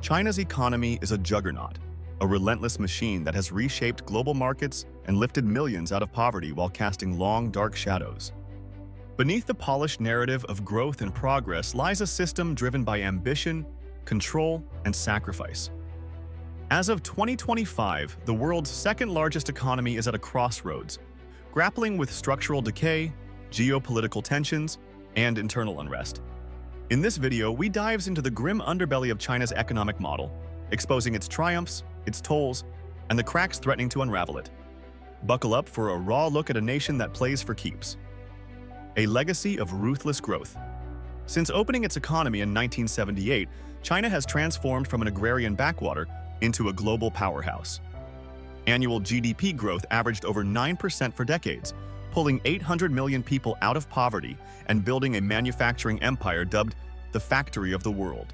China's economy is a juggernaut, a relentless machine that has reshaped global markets and lifted millions out of poverty while casting long, dark shadows. Beneath the polished narrative of growth and progress lies a system driven by ambition, control, and sacrifice. As of 2025, the world's second-largest economy is at a crossroads, grappling with structural decay, geopolitical tensions, and internal unrest. In this video, we dives into the grim underbelly of China's economic model, exposing its triumphs, its tolls, and the cracks threatening to unravel it. Buckle up for a raw look at a nation that plays for keeps. A legacy of ruthless growth. Since opening its economy in 1978, China has transformed from an agrarian backwater into a global powerhouse. Annual GDP growth averaged over 9% for decades, pulling 800 million people out of poverty and building a manufacturing empire dubbed the factory of the world.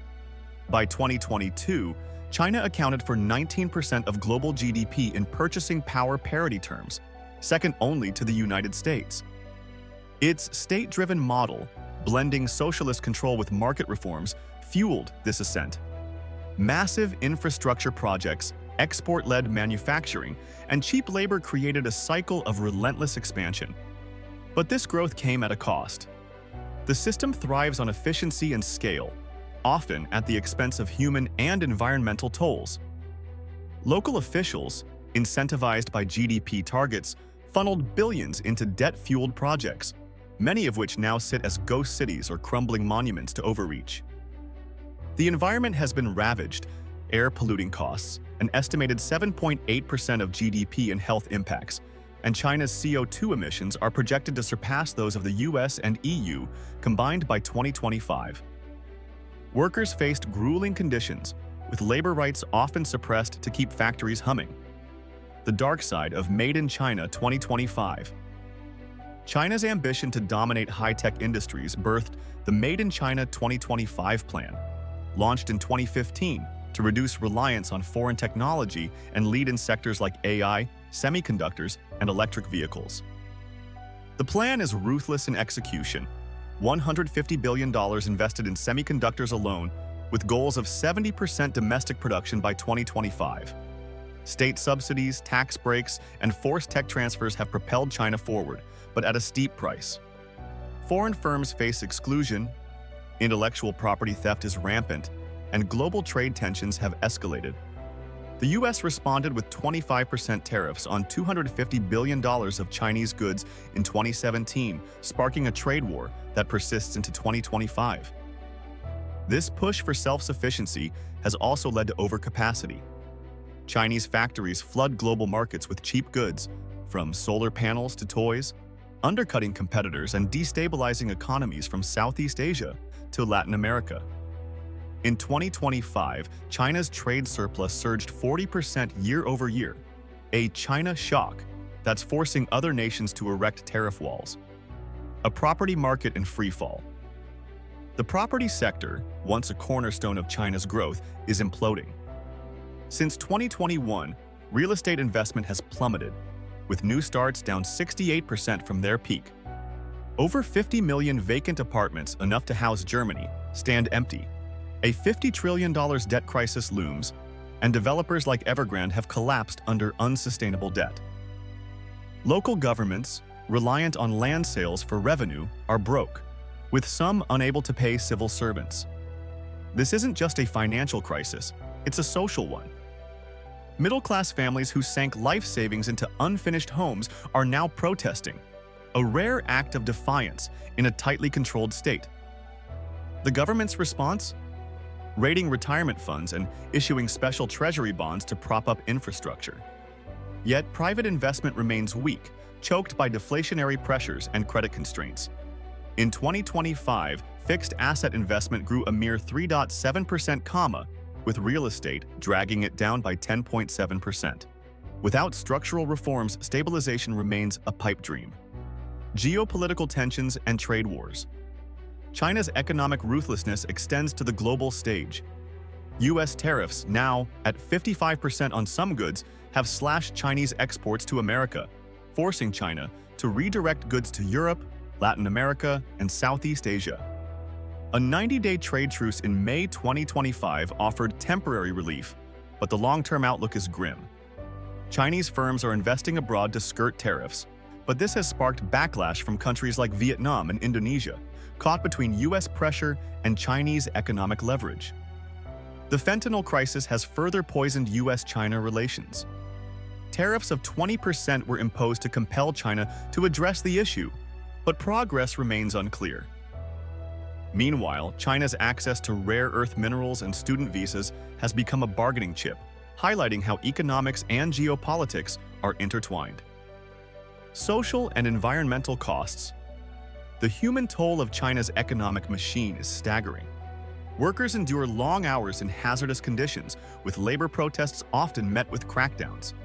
By 2022, China accounted for 19% of global GDP in purchasing power parity terms, second only to the United States. Its state-driven model, blending socialist control with market reforms, fueled this ascent. Massive infrastructure projects, export-led manufacturing, and cheap labor created a cycle of relentless expansion. But this growth came at a cost. The system thrives on efficiency and scale, often at the expense of human and environmental tolls. Local officials, incentivized by GDP targets, funneled billions into debt-fueled projects, many of which now sit as ghost cities or crumbling monuments to overreach. The environment has been ravaged, air polluting costs, an estimated 7.8% of GDP in health impacts, and China's CO2 emissions are projected to surpass those of the US and EU combined by 2025. Workers faced grueling conditions, with labor rights often suppressed to keep factories humming. The dark side of Made in China 2025. China's ambition to dominate high-tech industries birthed the Made in China 2025 plan, launched in 2015 to reduce reliance on foreign technology and lead in sectors like AI, semiconductors, and electric vehicles. The plan is ruthless in execution. $150 billion invested in semiconductors alone, with goals of 70% domestic production by 2025. State subsidies, tax breaks, and forced tech transfers have propelled China forward, but at a steep price. Foreign firms face exclusion, intellectual property theft is rampant, and global trade tensions have escalated. The US responded with 25% tariffs on $250 billion of Chinese goods in 2017, sparking a trade war that persists into 2025. This push for self-sufficiency has also led to overcapacity. Chinese factories flood global markets with cheap goods, from solar panels to toys, undercutting competitors and destabilizing economies from Southeast Asia to Latin America. In 2025, China's trade surplus surged 40% year over year, a China shock that's forcing other nations to erect tariff walls. A property market in freefall. The property sector, once a cornerstone of China's growth, is imploding. Since 2021, real estate investment has plummeted, with new starts down 68% from their peak. Over 50 million vacant apartments, enough to house Germany, stand empty. A $50 trillion debt crisis looms, and developers like Evergrande have collapsed under unsustainable debt. Local governments, reliant on land sales for revenue, are broke, with some unable to pay civil servants. This isn't just a financial crisis, it's a social one. Middle-class families who sank life savings into unfinished homes are now protesting, a rare act of defiance in a tightly controlled state. The government's response? Raiding retirement funds and issuing special treasury bonds to prop up infrastructure. Yet private investment remains weak, choked by deflationary pressures and credit constraints. In 2025, fixed asset investment grew a mere 3.7%, with real estate dragging it down by 10.7%. Without structural reforms, stabilization remains a pipe dream. Geopolitical tensions and trade wars. China's economic ruthlessness extends to the global stage. US tariffs, now at 55% on some goods, have slashed Chinese exports to America, forcing China to redirect goods to Europe, Latin America, and Southeast Asia. A 90-day trade truce in May 2025 offered temporary relief, but the long-term outlook is grim. Chinese firms are investing abroad to skirt tariffs, but this has sparked backlash from countries like Vietnam and Indonesia, caught between U.S. pressure and Chinese economic leverage. The fentanyl crisis has further poisoned U.S.-China relations. Tariffs of 20% were imposed to compel China to address the issue, but progress remains unclear. Meanwhile, China's access to rare earth minerals and student visas has become a bargaining chip, highlighting how economics and geopolitics are intertwined. Social and environmental costs. The human toll of China's economic machine is staggering. Workers endure long hours in hazardous conditions, with labor protests often met with crackdowns.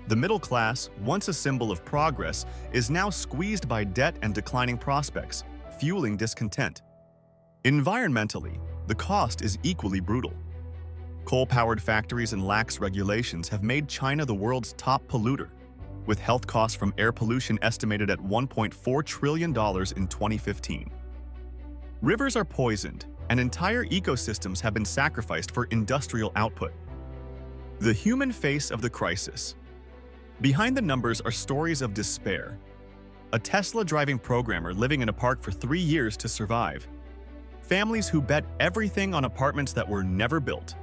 The middle class, once a symbol of progress, is now squeezed by debt and declining prospects, fueling discontent. Environmentally, the cost is equally brutal. Coal-powered factories and lax regulations have made China the world's top polluter, with health costs from air pollution estimated at $1.4 trillion in 2015. Rivers are poisoned, and entire ecosystems have been sacrificed for industrial output. The human face of the crisis. Behind the numbers are stories of despair. A Tesla-driving programmer living in a park for 3 years to survive. Families who bet everything on apartments that were never built.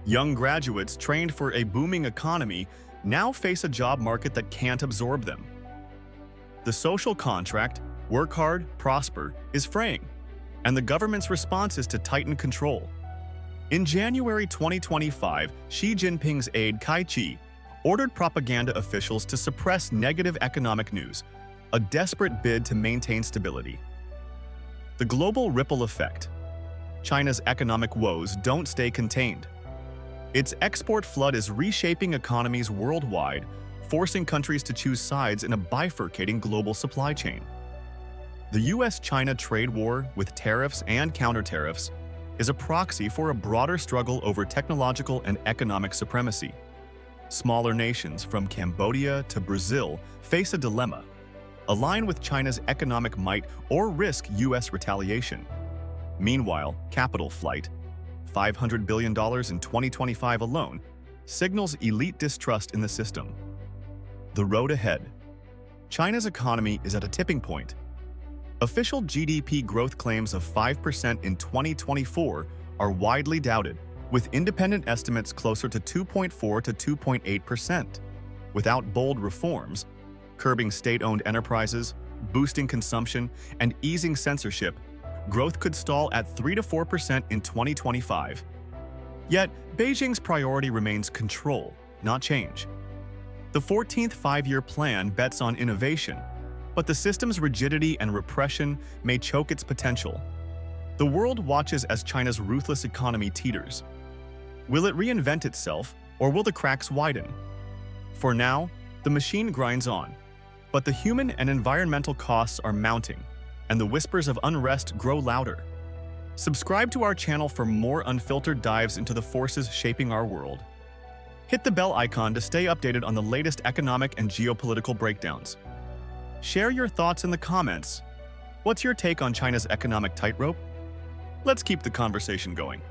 Young graduates trained for a booming economy now face a job market that can't absorb them. The social contract, work hard, prosper, is fraying, and the government's response is to tighten control. In January 2025, Xi Jinping's aide Kai Chi ordered propaganda officials to suppress negative economic news, a desperate bid to maintain stability. The global ripple effect. China's economic woes don't stay contained. Its export flood is reshaping economies worldwide, forcing countries to choose sides in a bifurcating global supply chain. The US-China trade war, with tariffs and counter-tariffs, is a proxy for a broader struggle over technological and economic supremacy. Smaller nations, from Cambodia to Brazil, face a dilemma: align with China's economic might or risk US retaliation. Meanwhile, capital flight, $500 billion in 2025 alone, signals elite distrust in the system. The road ahead. China's economy is at a tipping point. Official GDP growth claims of 5% in 2024 are widely doubted, with independent estimates closer to 2.4 to 2.8%. Without bold reforms, curbing state-owned enterprises, boosting consumption, and easing censorship, growth could stall at 3 to 4% in 2025. Yet, Beijing's priority remains control, not change. The 14th five-year plan bets on innovation, but the system's rigidity and repression may choke its potential. The world watches as China's ruthless economy teeters. Will it reinvent itself, or will the cracks widen? For now, the machine grinds on, but the human and environmental costs are mounting, and the whispers of unrest grow louder. Subscribe to our channel for more unfiltered dives into the forces shaping our world. Hit the bell icon to stay updated on the latest economic and geopolitical breakdowns. Share your thoughts in the comments. What's your take on China's economic tightrope? Let's keep the conversation going.